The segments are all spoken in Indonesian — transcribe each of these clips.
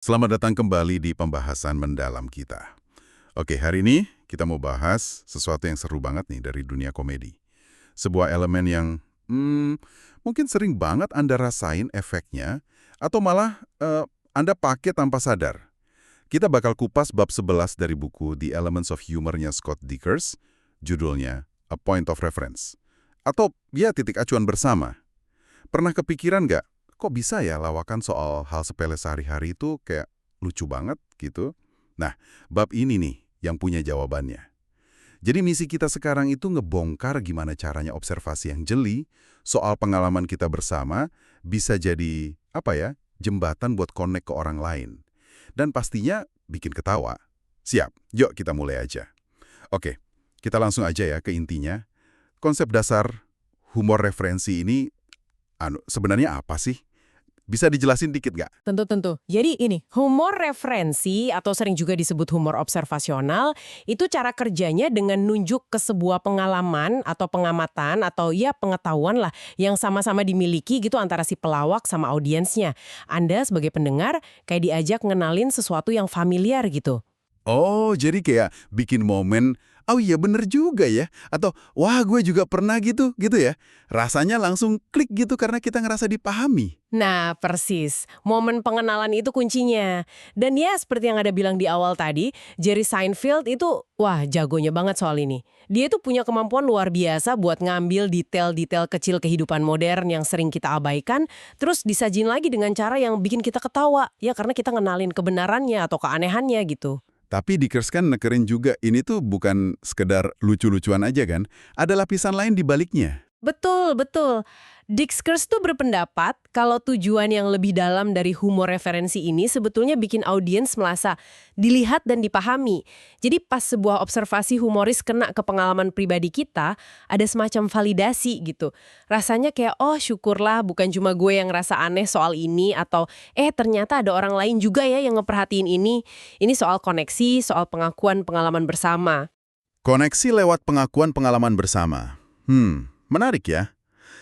Selamat datang kembali di pembahasan mendalam kita. Oke, hari ini kita mau bahas sesuatu yang seru banget nih dari dunia komedi. Sebuah elemen yang mungkin sering banget Anda rasain efeknya, atau malah Anda pakai tanpa sadar. Kita bakal kupas bab 11 dari buku The Elements of Humor-nya Scott Dikkers, judulnya A Point of Reference. Atau ya titik acuan bersama. Pernah kepikiran nggak, kok bisa ya lawakan soal hal sepele sehari-hari itu kayak lucu banget gitu? Nah, bab ini nih yang punya jawabannya. Jadi misi kita sekarang itu ngebongkar gimana caranya observasi yang jeli soal pengalaman kita bersama bisa jadi, jembatan buat connect ke orang lain. Dan pastinya bikin ketawa. Siap, yuk kita mulai aja. Oke, kita langsung aja ya ke intinya. Konsep dasar humor referensi ini sebenarnya apa sih? Bisa dijelasin dikit nggak? Tentu-tentu. Jadi ini, humor referensi atau sering juga disebut humor observasional, itu cara kerjanya dengan nunjuk ke sebuah pengalaman atau pengamatan atau ya pengetahuan lah yang sama-sama dimiliki gitu antara si pelawak sama audiensnya. Anda sebagai pendengar kayak diajak ngenalin sesuatu yang familiar gitu. Oh, jadi kayak bikin momen, oh iya bener juga ya. Atau, wah gue juga pernah gitu ya. Rasanya langsung klik gitu karena kita ngerasa dipahami. Nah, persis. Momen pengenalan itu kuncinya. Dan ya, seperti yang ada bilang di awal tadi, Jerry Seinfeld itu, wah, jagonya banget soal ini. Dia itu punya kemampuan luar biasa buat ngambil detail-detail kecil kehidupan modern yang sering kita abaikan, terus disajin lagi dengan cara yang bikin kita ketawa. Ya, karena kita ngenalin kebenarannya atau keanehannya gitu. Tapi Dickers kan nekerin juga, ini tuh bukan sekedar lucu-lucuan aja kan. Ada lapisan lain di baliknya. Betul, betul. Dickers tuh berpendapat kalau tujuan yang lebih dalam dari humor referensi ini sebetulnya bikin audiens merasa dilihat dan dipahami. Jadi pas sebuah observasi humoris kena ke pengalaman pribadi kita, ada semacam validasi gitu. Rasanya kayak, oh syukurlah bukan cuma gue yang ngerasa aneh soal ini, atau ternyata ada orang lain juga ya yang ngeperhatiin ini. Ini soal koneksi, soal pengakuan pengalaman bersama. Koneksi lewat pengakuan pengalaman bersama. Menarik ya.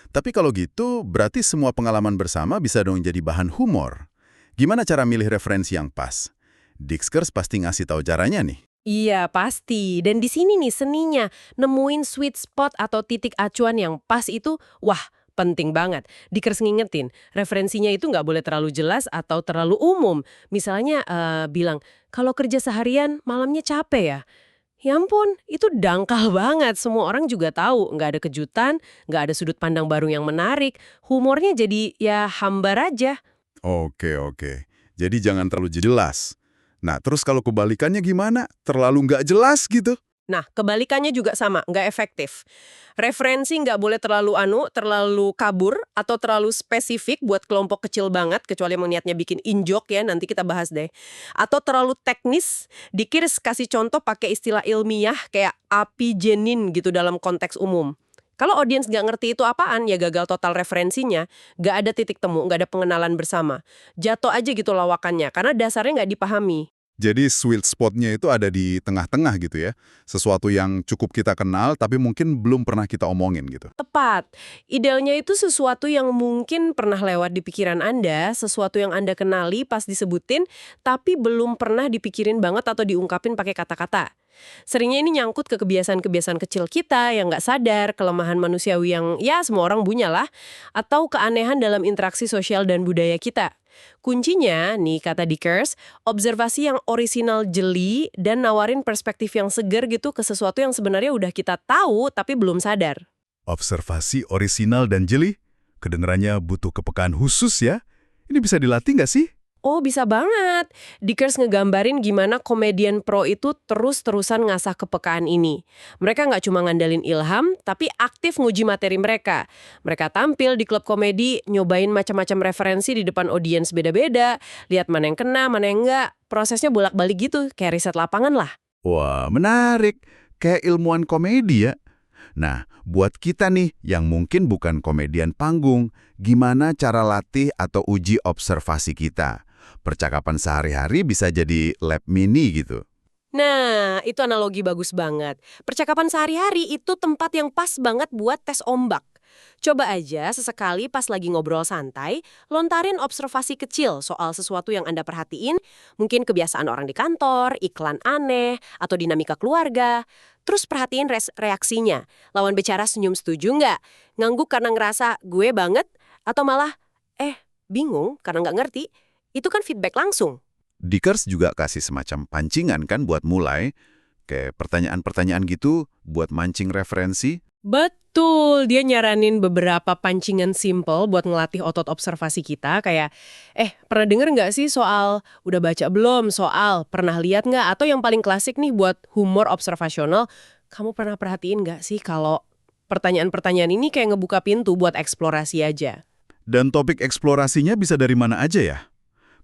Tapi kalau gitu, berarti semua pengalaman bersama bisa dong jadi bahan humor. Gimana cara milih referensi yang pas? Dickers pasti ngasih tahu caranya nih. Iya, pasti. Dan di sini nih seninya, nemuin sweet spot atau titik acuan yang pas itu, wah, penting banget. Dickers ngingetin, referensinya itu nggak boleh terlalu jelas atau terlalu umum. Misalnya bilang, kalau kerja seharian malamnya capek ya. Ya ampun, itu dangkal banget. Semua orang juga tahu, nggak ada kejutan, nggak ada sudut pandang baru yang menarik. Humornya jadi ya hambar aja. Oke. Jadi jangan terlalu jelas. Nah, terus kalau kebalikannya gimana? Terlalu nggak jelas gitu? Nah, kebalikannya juga sama, nggak efektif. Referensi nggak boleh terlalu kabur, atau terlalu spesifik buat kelompok kecil banget, kecuali emang niatnya bikin in-joke ya, nanti kita bahas deh. Atau terlalu teknis, Dickers kasih contoh pakai istilah ilmiah kayak api jenin gitu dalam konteks umum. Kalau audiens nggak ngerti itu apaan, ya gagal total referensinya, nggak ada titik temu, nggak ada pengenalan bersama. Jatuh aja gitu lawakannya, karena dasarnya nggak dipahami. Jadi sweet spotnya itu ada di tengah-tengah gitu ya. Sesuatu yang cukup kita kenal tapi mungkin belum pernah kita omongin gitu. Tepat. Idealnya itu sesuatu yang mungkin pernah lewat di pikiran Anda, sesuatu yang Anda kenali pas disebutin, tapi belum pernah dipikirin banget atau diungkapin pakai kata-kata. Seringnya ini nyangkut ke kebiasaan-kebiasaan kecil kita yang nggak sadar, kelemahan manusiawi yang ya semua orang punya lah, atau keanehan dalam interaksi sosial dan budaya kita. Kuncinya, nih kata Dickers, observasi yang orisinal jeli dan nawarin perspektif yang segar gitu ke sesuatu yang sebenarnya udah kita tahu tapi belum sadar. Observasi orisinal dan jeli, kedengarannya butuh kepekaan khusus ya. Ini bisa dilatih nggak sih? Oh, bisa banget. Dickers ngegambarin gimana komedian pro itu terus-terusan ngasah kepekaan ini. Mereka nggak cuma ngandalin ilham, tapi aktif nguji materi mereka. Mereka tampil di klub komedi, nyobain macam-macam referensi di depan audiens beda-beda, lihat mana yang kena, mana yang enggak. Prosesnya bolak-balik gitu, kayak riset lapangan lah. Wah, menarik. Kayak ilmuwan komedi ya. Nah, buat kita nih yang mungkin bukan komedian panggung, gimana cara latih atau uji observasi kita? Percakapan sehari-hari bisa jadi lab mini gitu. Nah, itu analogi bagus banget. Percakapan sehari-hari itu tempat yang pas banget buat tes ombak. Coba aja sesekali pas lagi ngobrol santai, lontarin observasi kecil soal sesuatu yang Anda perhatiin, mungkin kebiasaan orang di kantor, iklan aneh, atau dinamika keluarga. Terus perhatiin reaksinya. Lawan bicara senyum setuju nggak? Ngangguk karena ngerasa gue banget? Atau malah, bingung karena nggak ngerti? Itu kan feedback langsung. Dickers juga kasih semacam pancingan kan buat mulai, kayak pertanyaan-pertanyaan gitu buat mancing referensi. Betul, dia nyaranin beberapa pancingan simple buat ngelatih otot observasi kita kayak, pernah denger nggak sih soal, udah baca belum soal, pernah lihat nggak? Atau yang paling klasik nih buat humor observasional, kamu pernah perhatiin nggak sih kalau pertanyaan-pertanyaan ini kayak ngebuka pintu buat eksplorasi aja? Dan topik eksplorasinya bisa dari mana aja ya?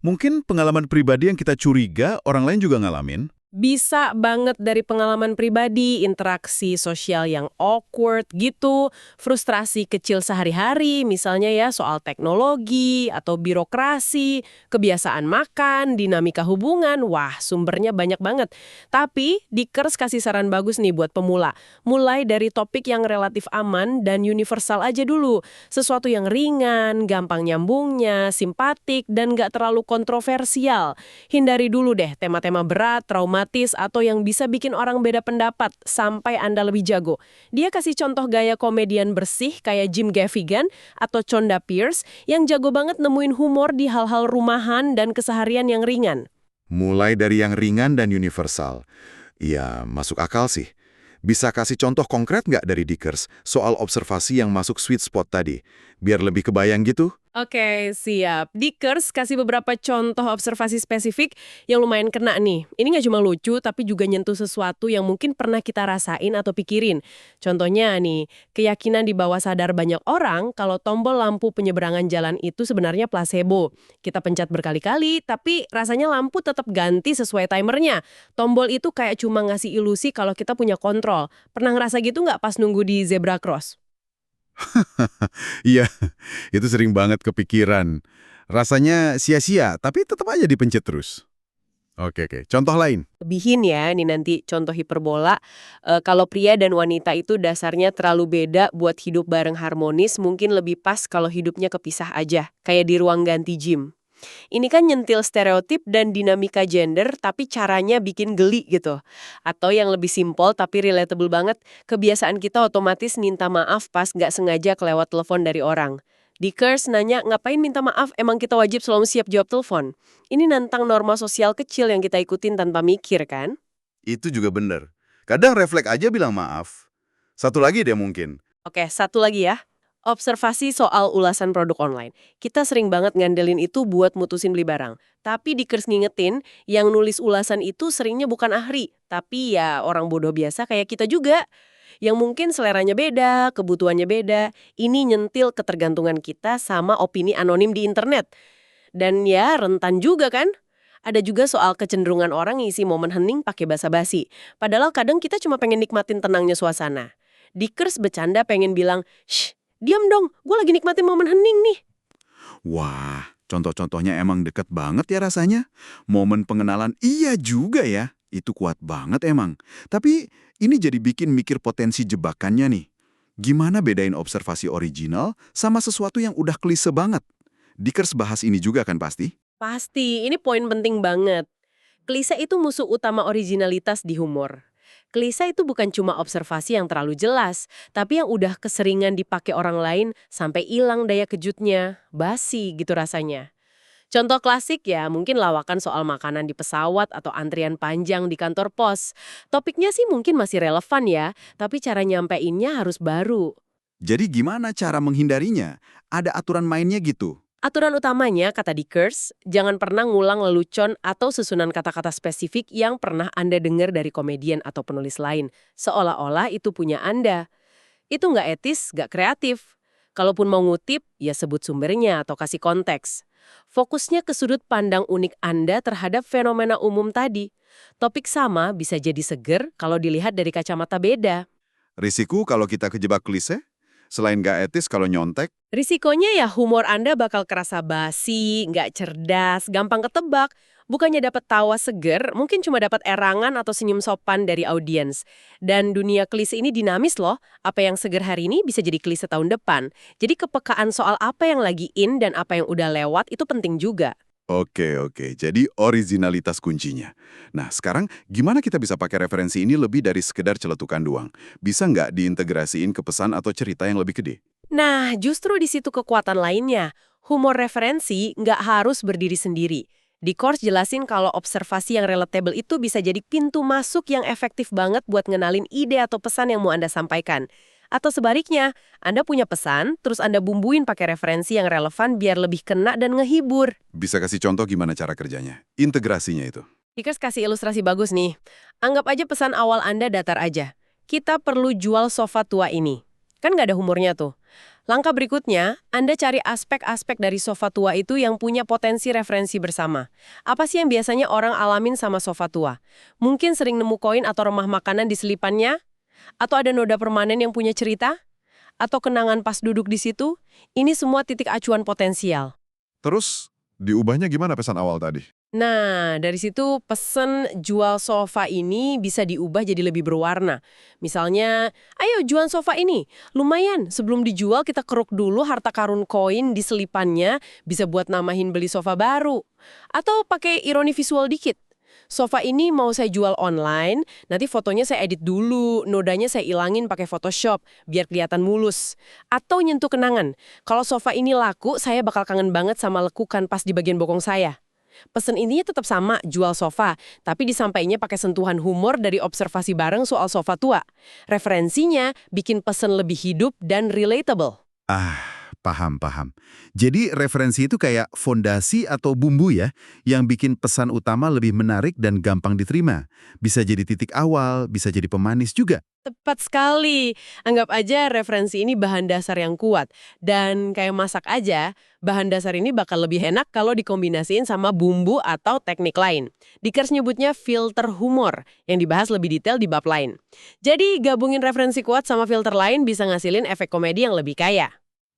Mungkin pengalaman pribadi yang kita curiga orang lain juga ngalamin. Bisa banget dari pengalaman pribadi, interaksi sosial yang awkward gitu, frustrasi kecil sehari-hari, misalnya ya soal teknologi atau birokrasi, kebiasaan makan, dinamika hubungan, wah sumbernya banyak banget. Tapi Dickers kasih saran bagus nih buat pemula. Mulai dari topik yang relatif aman dan universal aja dulu. Sesuatu yang ringan, gampang nyambungnya, simpatik, dan nggak terlalu kontroversial. Hindari dulu deh tema-tema berat, traumatis, atau yang bisa bikin orang beda pendapat sampai Anda lebih jago. Dia kasih contoh gaya komedian bersih kayak Jim Gaffigan atau Chonda Pierce yang jago banget nemuin humor di hal-hal rumahan dan keseharian yang ringan. Mulai dari yang ringan dan universal. Ya, masuk akal sih. Bisa kasih contoh konkret nggak dari Dickers soal observasi yang masuk sweet spot tadi? Biar lebih kebayang gitu. Oke, siap. Dickers kasih beberapa contoh observasi spesifik yang lumayan kena nih. Ini nggak cuma lucu, tapi juga nyentuh sesuatu yang mungkin pernah kita rasain atau pikirin. Contohnya nih, keyakinan di bawah sadar banyak orang kalau tombol lampu penyeberangan jalan itu sebenarnya placebo. Kita pencet berkali-kali, tapi rasanya lampu tetap ganti sesuai timernya. Tombol itu kayak cuma ngasih ilusi kalau kita punya kontrol. Pernah ngerasa gitu nggak pas nunggu di zebra cross? Iya, itu sering banget kepikiran. Rasanya sia-sia, tapi tetap aja dipencet terus. Oke. Contoh lain. Lebihin ya, ini nanti contoh hiperbola. Kalau pria dan wanita itu dasarnya terlalu beda buat hidup bareng harmonis, mungkin lebih pas kalau hidupnya kepisah aja, kayak di ruang ganti gym. Ini kan nyentil stereotip dan dinamika gender, tapi caranya bikin geli gitu. Atau yang lebih simpel tapi relatable banget, kebiasaan kita otomatis minta maaf pas nggak sengaja kelewat telepon dari orang. Dickers nanya, ngapain minta maaf, emang kita wajib selalu siap jawab telepon? Ini nantang norma sosial kecil yang kita ikutin tanpa mikir kan? Itu juga bener. Kadang refleks aja bilang maaf. Satu lagi deh mungkin. Oke, satu lagi ya. Observasi soal ulasan produk online. Kita sering banget ngandelin itu buat mutusin beli barang. Tapi Dickers ngingetin, yang nulis ulasan itu seringnya bukan ahli, tapi ya orang bodoh biasa kayak kita juga. Yang mungkin seleranya beda, kebutuhannya beda. Ini nyentil ketergantungan kita sama opini anonim di internet. Dan ya rentan juga kan? Ada juga soal kecenderungan orang ngisi momen hening pakai basa-basi. Padahal kadang kita cuma pengen nikmatin tenangnya suasana. Dickers bercanda pengen bilang, "Shh, diam dong, gue lagi nikmatin momen hening nih." Wah, contoh-contohnya emang deket banget ya rasanya. Momen pengenalan iya juga ya. Itu kuat banget emang. Tapi ini jadi bikin mikir potensi jebakannya nih. Gimana bedain observasi original sama sesuatu yang udah klise banget? Dickers bahas ini juga kan pasti? Pasti, ini poin penting banget. Klise itu musuh utama originalitas di humor. Klise itu bukan cuma observasi yang terlalu jelas, tapi yang udah keseringan dipakai orang lain sampai hilang daya kejutnya, basi gitu rasanya. Contoh klasik ya, mungkin lawakan soal makanan di pesawat atau antrian panjang di kantor pos. Topiknya sih mungkin masih relevan ya, tapi cara nyampeinnya harus baru. Jadi gimana cara menghindarinya? Ada aturan mainnya gitu? Aturan utamanya, kata Dickers, jangan pernah ngulang lelucon atau susunan kata-kata spesifik yang pernah Anda dengar dari komedian atau penulis lain, seolah-olah itu punya Anda. Itu nggak etis, nggak kreatif. Kalaupun mau ngutip, ya sebut sumbernya atau kasih konteks. Fokusnya ke sudut pandang unik Anda terhadap fenomena umum tadi. Topik sama bisa jadi seger kalau dilihat dari kacamata beda. Risiko kalau kita kejebak klise? Selain gak etis kalau nyontek? Risikonya ya humor Anda bakal kerasa basi, nggak cerdas, gampang ketebak. Bukannya dapat tawa seger, mungkin cuma dapat erangan atau senyum sopan dari audiens. Dan dunia klise ini dinamis loh. Apa yang seger hari ini bisa jadi klise tahun depan. Jadi kepekaan soal apa yang lagi in dan apa yang udah lewat itu penting juga. Oke. Jadi originalitas kuncinya. Nah, sekarang gimana kita bisa pakai referensi ini lebih dari sekedar celetukan doang? Bisa nggak diintegrasiin ke pesan atau cerita yang lebih gede? Nah, justru di situ kekuatan lainnya. Humor referensi nggak harus berdiri sendiri. Di course jelasin kalau observasi yang relatable itu bisa jadi pintu masuk yang efektif banget buat ngenalin ide atau pesan yang mau Anda sampaikan. Atau sebaliknya, Anda punya pesan, terus Anda bumbuin pakai referensi yang relevan biar lebih kena dan ngehibur. Bisa kasih contoh gimana cara kerjanya? Integrasinya itu. Dikers kasih ilustrasi bagus nih. Anggap aja pesan awal Anda datar aja. Kita perlu jual sofa tua ini. Kan nggak ada humornya tuh. Langkah berikutnya, Anda cari aspek-aspek dari sofa tua itu yang punya potensi referensi bersama. Apa sih yang biasanya orang alamin sama sofa tua? Mungkin sering nemu koin atau remah makanan di selipannya? Atau ada noda permanen yang punya cerita? Atau kenangan pas duduk di situ? Ini semua titik acuan potensial. Terus, diubahnya gimana pesan awal tadi? Nah, dari situ pesen jual sofa ini bisa diubah jadi lebih berwarna. Misalnya, ayo jual sofa ini. Lumayan, sebelum dijual kita keruk dulu harta karun koin di selipannya, bisa buat namahin beli sofa baru. Atau pakai ironi visual dikit. Sofa ini mau saya jual online, nanti fotonya saya edit dulu, nodanya saya ilangin pakai Photoshop, biar kelihatan mulus. Atau nyentuh kenangan. Kalau sofa ini laku, saya bakal kangen banget sama lekukan pas di bagian bokong saya. Pesen intinya tetap sama, jual sofa, tapi disampaikannya pakai sentuhan humor dari observasi bareng soal sofa tua. Referensinya bikin pesen lebih hidup dan relatable. Paham. Jadi referensi itu kayak fondasi atau bumbu ya, yang bikin pesan utama lebih menarik dan gampang diterima. Bisa jadi titik awal, bisa jadi pemanis juga. Tepat sekali. Anggap aja referensi ini bahan dasar yang kuat. Dan kayak masak aja, bahan dasar ini bakal lebih enak kalau dikombinasiin sama bumbu atau teknik lain. Dikers nyebutnya filter humor, yang dibahas lebih detail di bab lain. Jadi gabungin referensi kuat sama filter lain bisa ngasilin efek komedi yang lebih kaya.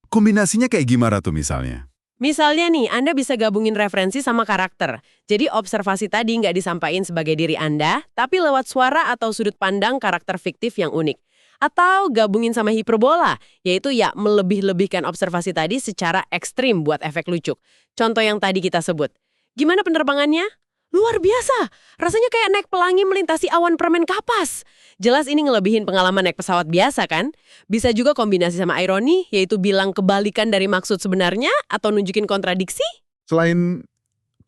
Kombinasinya kayak gimana tuh misalnya? Misalnya nih, Anda bisa gabungin referensi sama karakter. Jadi observasi tadi nggak disampaikan sebagai diri Anda, tapi lewat suara atau sudut pandang karakter fiktif yang unik. Atau gabungin sama hiperbola, yaitu ya melebih-lebihkan observasi tadi secara ekstrim buat efek lucu. Contoh yang tadi kita sebut. Gimana penerbangannya? Luar biasa! Rasanya kayak naik pelangi melintasi awan permen kapas. Jelas ini ngelebihin pengalaman naik pesawat biasa kan? Bisa juga kombinasi sama ironi, yaitu bilang kebalikan dari maksud sebenarnya atau nunjukin kontradiksi. Selain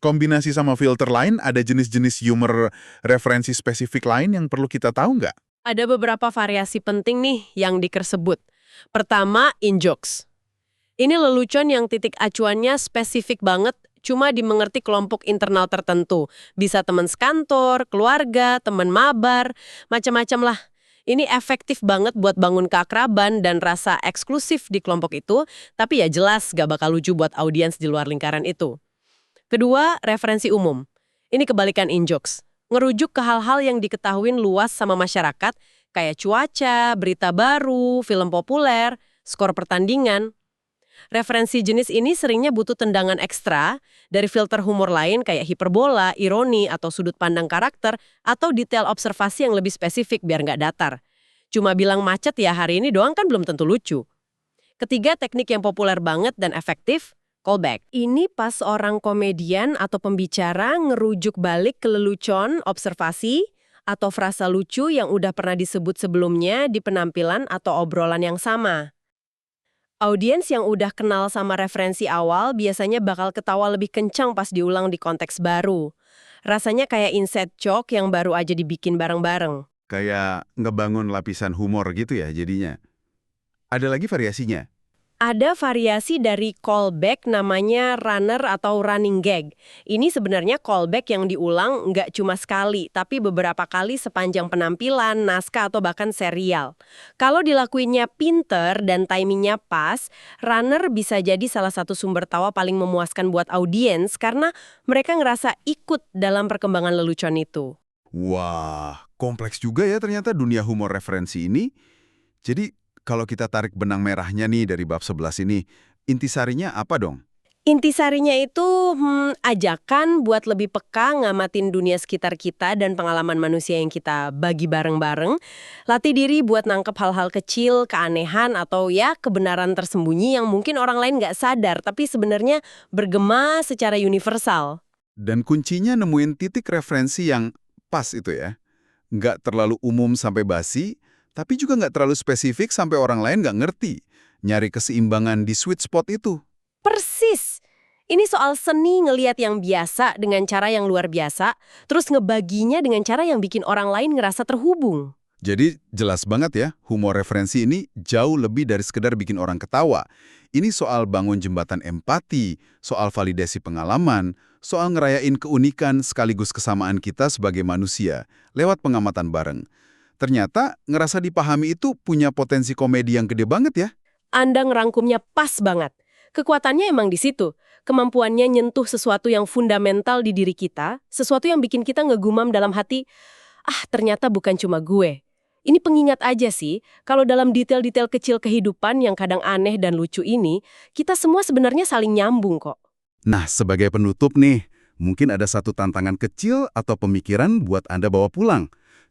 kombinasi sama filter lain, ada jenis-jenis humor referensi spesifik lain yang perlu kita tahu nggak? Ada beberapa variasi penting nih yang dikersebut. Pertama, in-jokes. Ini lelucon yang titik acuannya spesifik banget, cuma dimengerti kelompok internal tertentu. Bisa teman sekantor, keluarga, teman mabar, macam-macam lah. Ini efektif banget buat bangun keakraban dan rasa eksklusif di kelompok itu, tapi ya jelas gak bakal lucu buat audiens di luar lingkaran itu. Kedua, referensi umum. Ini kebalikan in-jokes. Ngerujuk ke hal-hal yang diketahuin luas sama masyarakat, kayak cuaca, berita baru, film populer, skor pertandingan. Referensi jenis ini seringnya butuh tendangan ekstra dari filter humor lain kayak hiperbola, ironi, atau sudut pandang karakter, atau detail observasi yang lebih spesifik biar nggak datar. Cuma bilang macet ya hari ini doang kan belum tentu lucu. Ketiga, teknik yang populer banget dan efektif, callback. Ini pas orang komedian atau pembicara ngerujuk balik ke lelucon, observasi, atau frasa lucu yang udah pernah disebut sebelumnya di penampilan atau obrolan yang sama. Audiens yang udah kenal sama referensi awal biasanya bakal ketawa lebih kencang pas diulang di konteks baru. Rasanya kayak inside joke yang baru aja dibikin bareng-bareng. Kayak ngebangun lapisan humor gitu ya jadinya. Ada lagi variasinya? Ada variasi dari callback namanya runner atau running gag. Ini sebenarnya callback yang diulang nggak cuma sekali, tapi beberapa kali sepanjang penampilan, naskah, atau bahkan serial. Kalau dilakuinnya pinter dan timingnya pas, runner bisa jadi salah satu sumber tawa paling memuaskan buat audiens karena mereka ngerasa ikut dalam perkembangan lelucon itu. Wah, kompleks juga ya ternyata dunia humor referensi ini. Jadi, kalau kita tarik benang merahnya nih dari bab 11 ini, intisarinya apa dong? Intisarinya itu ajakan buat lebih peka ngamatin dunia sekitar kita dan pengalaman manusia yang kita bagi bareng-bareng. Latih diri buat nangkep hal-hal kecil, keanehan, atau ya kebenaran tersembunyi yang mungkin orang lain nggak sadar, tapi sebenarnya bergema secara universal. Dan kuncinya nemuin titik referensi yang pas itu ya. Nggak terlalu umum sampai basi, tapi juga nggak terlalu spesifik sampai orang lain nggak ngerti. Nyari keseimbangan di sweet spot itu. Persis! Ini soal seni ngeliat yang biasa dengan cara yang luar biasa, terus ngebaginya dengan cara yang bikin orang lain ngerasa terhubung. Jadi jelas banget ya, humor referensi ini jauh lebih dari sekedar bikin orang ketawa. Ini soal bangun jembatan empati, soal validasi pengalaman, soal ngerayain keunikan sekaligus kesamaan kita sebagai manusia lewat pengamatan bareng. Ternyata ngerasa dipahami itu punya potensi komedi yang gede banget ya. Anda ngerangkumnya pas banget. Kekuatannya emang di situ. Kemampuannya nyentuh sesuatu yang fundamental di diri kita, sesuatu yang bikin kita ngegumam dalam hati, ternyata bukan cuma gue. Ini pengingat aja sih, kalau dalam detail-detail kecil kehidupan yang kadang aneh dan lucu ini, kita semua sebenarnya saling nyambung kok. Nah, sebagai penutup nih, mungkin ada satu tantangan kecil atau pemikiran buat Anda bawa pulang.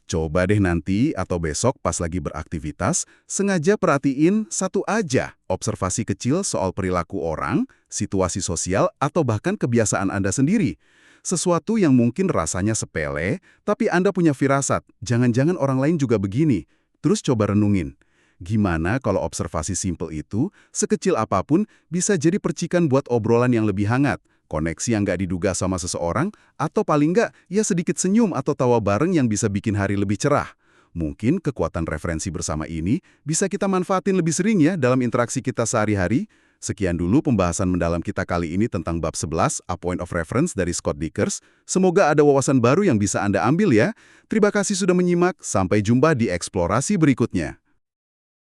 Coba deh nanti atau besok pas lagi beraktivitas, sengaja perhatiin satu aja observasi kecil soal perilaku orang, situasi sosial, atau bahkan kebiasaan Anda sendiri. Sesuatu yang mungkin rasanya sepele, tapi Anda punya firasat, jangan-jangan orang lain juga begini. Terus coba renungin. Gimana kalau observasi simpel itu, sekecil apapun, bisa jadi percikan buat obrolan yang lebih hangat, koneksi yang nggak diduga sama seseorang, atau paling nggak, ya sedikit senyum atau tawa bareng yang bisa bikin hari lebih cerah. Mungkin kekuatan referensi bersama ini bisa kita manfaatin lebih sering ya dalam interaksi kita sehari-hari. Sekian dulu pembahasan mendalam kita kali ini tentang bab 11, A Point of Reference dari Scott Dikkers. Semoga ada wawasan baru yang bisa Anda ambil ya. Terima kasih sudah menyimak, sampai jumpa di eksplorasi berikutnya.